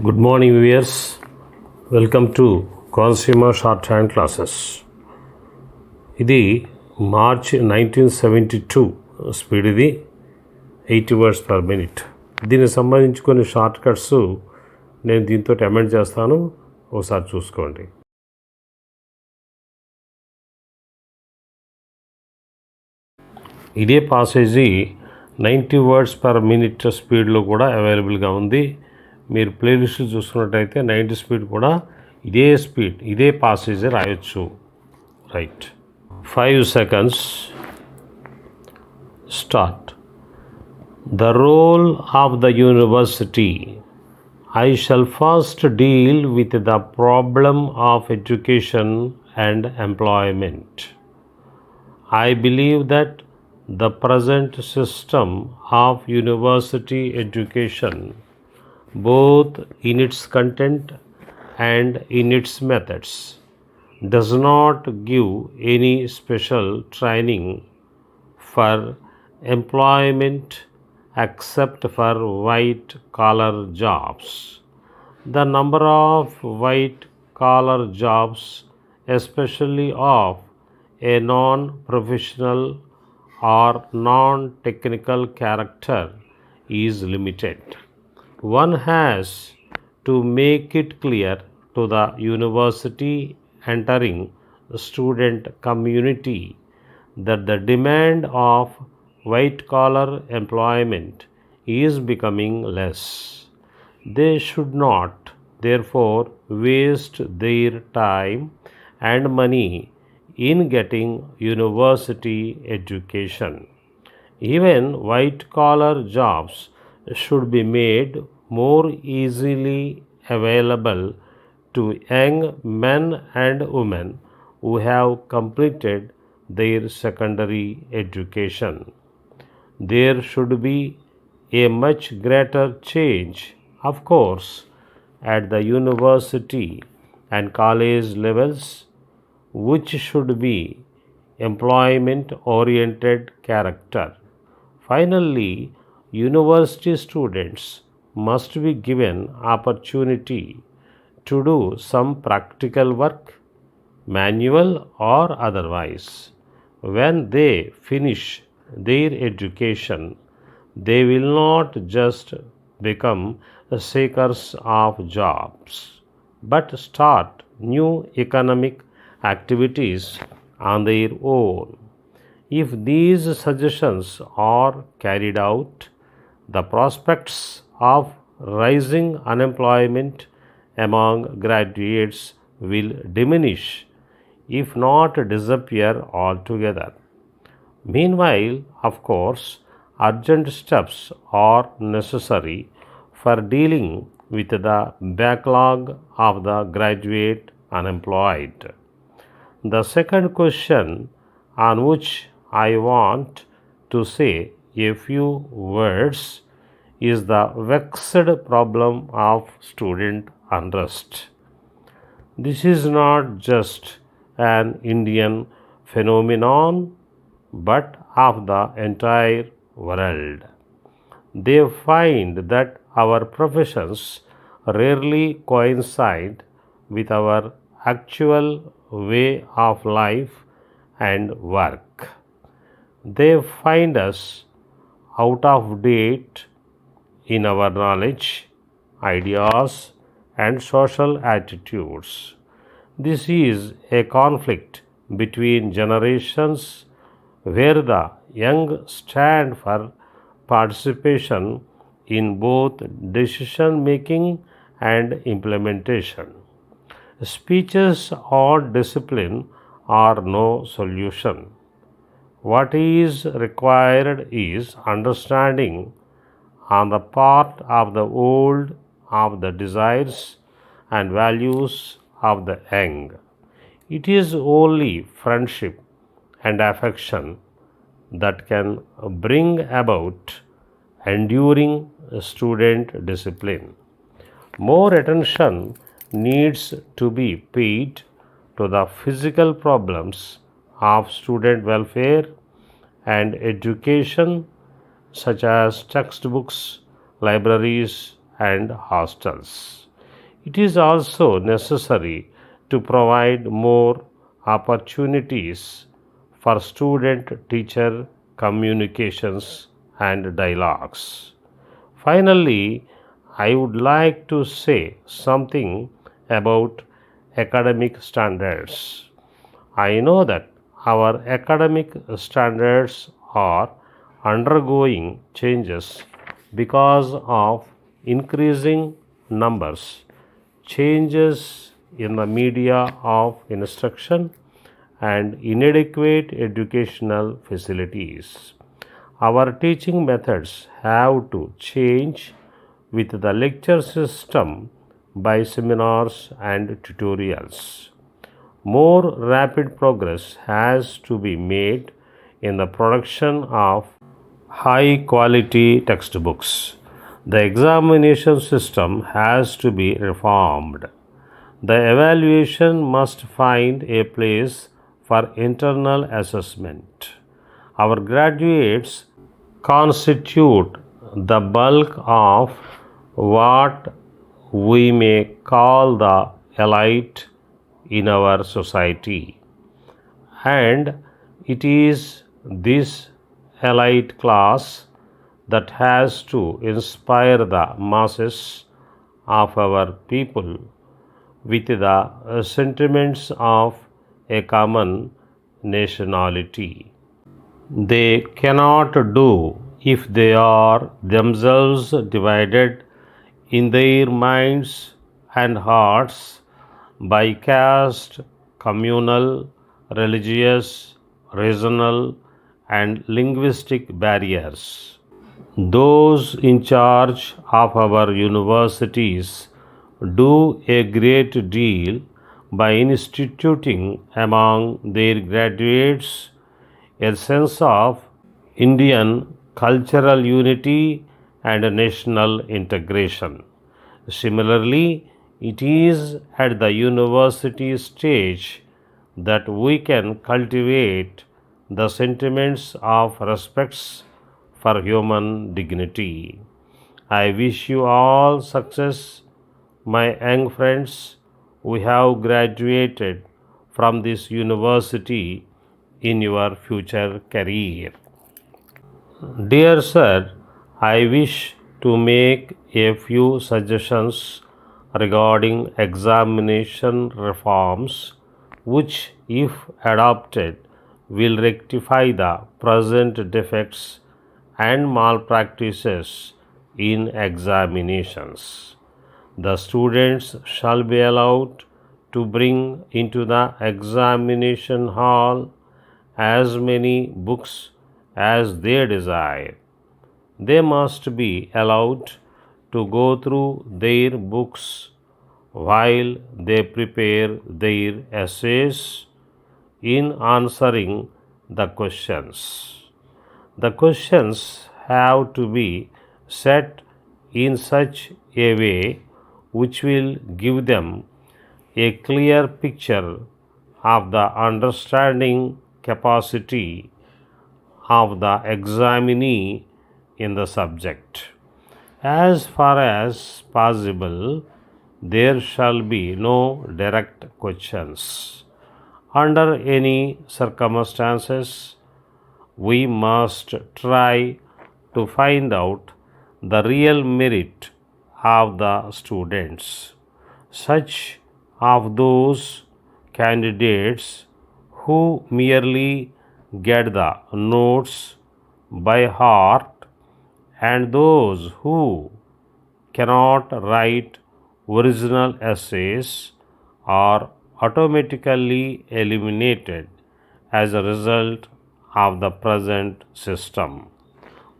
Good morning, viewers. Welcome to Consumer Shorthand classes. ఇది March 1972 speed, ఇది 80 words per minute. దీనికి సంబంధించి కొన్ని షార్ట్ కట్స్ నేను దీంతో అమెండ్ చేస్తాను, ఒకసారి చూసుకోండి. ఇదే పాసేజీ 90 words per minute స్పీడ్లో కూడా అవైలబుల్గా ఉంది. మీరు ప్లేలిస్టులు చూసుకున్నట్టయితే 90 స్పీడ్ కూడా ఇదే పాసేజ్ రాయొచ్చు. Right, 5 seconds. Start. The role of the university. I shall first deal with the problem of education and employment. I believe that the present system of university education, both in its content and in its methods, does not give any special training for employment except for white-collar jobs. The number of white-collar jobs, especially of a non-professional or non-technical character, is limited. One has to make it clear to the university entering student community that the demand of white-collar employment is becoming less. They should not, therefore, waste their time and money in getting university education. Even white-collar jobs should be made more easily available to young men and women who have completed their secondary education. There should be a much greater change, of course, at the university and college levels, which should be employment-oriented character. Finally, university students must be given opportunity to do some practical work, manual or otherwise. When they finish their education, they will not just become seekers of jobs, but start new economic activities on their own. If these suggestions are carried out, the prospects of rising unemployment among graduates will diminish, if not disappear altogether. Meanwhile, of course, urgent steps are necessary for dealing with the backlog of the graduate unemployed. The second question on which I want to say a few words is the vexed problem of student unrest. This is not just an Indian phenomenon, but of the entire world. They find that our professions rarely coincide with our actual way of life and work. They find us out of date in our knowledge, ideas, and social attitudes. This is a conflict between generations where the young stand for participation in both decision making and implementation. Speeches or discipline are no solution. What is required is understanding on the part of the old of the desires and values of the young. It is only friendship and affection that can bring about enduring student discipline. More attention needs to be paid to the physical problems of student welfare and education, such as textbooks, libraries, and hostels. It is also necessary to provide more opportunities for student teacher communications and dialogues. Finally, I would like to say something about academic standards. I know that our academic standards are undergoing changes because of increasing numbers, changes in the media of instruction, and inadequate educational facilities. Our teaching methods have to change with the lecture system by seminars and tutorials. More rapid progress has to be made in the production of high quality textbooks. The examination system has to be reformed. The evaluation must find a place for internal assessment. Our graduates constitute the bulk of what we may call the elite in our society. And it is this elite class that has to inspire the masses of our people with the sentiments of a common nationality. They cannot do if they are themselves divided in their minds and hearts by caste, communal, religious, regional, and linguistic barriers. Those in charge of our universities do a great deal by instituting among their graduates a sense of Indian cultural unity and national integration. Similarly, it is at the university stage that we can cultivate the sentiments of respects for human dignity. I wish you all success, my young friends who have graduated from this university in your future career. Dear Sir, I wish to make a few suggestions regarding examination reforms which, if adopted, will rectify the present defects and malpractices in examinations. The students shall be allowed to bring into the examination hall as many books as they desire. They must be allowed to go through their books while they prepare their essays in answering the questions. The questions have to be set in such a way which will give them a clear picture of the understanding capacity of the examinee in the subject. As far as possible, there shall be no direct questions. Under any circumstances, we must try to find out the real merit of the students. Such of those candidates who merely get the notes by heart and those who cannot write original essays are automatically eliminated as a result of the present system.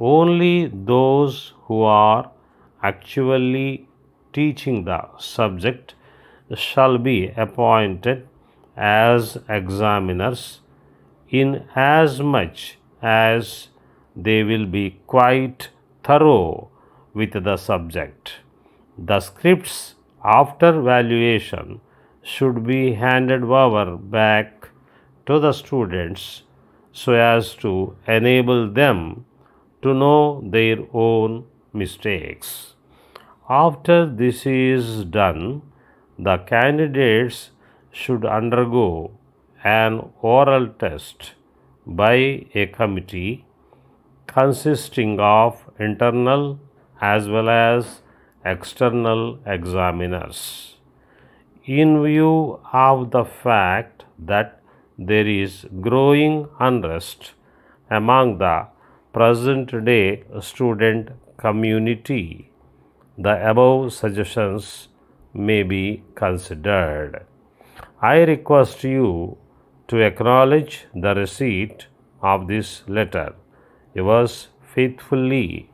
Only those who are actually teaching the subject shall be appointed as examiners in as much as they will be quite thorough with the subject. The scripts after valuation should be handed over back to the students so as to enable them to know their own mistakes. After this is done, the candidates should undergo an oral test by a committee consisting of internal as well as external examiners. In view of the fact that there is growing unrest among the present day student community, the above suggestions may be considered. I request you to acknowledge the receipt of this letter. Yours faithfully,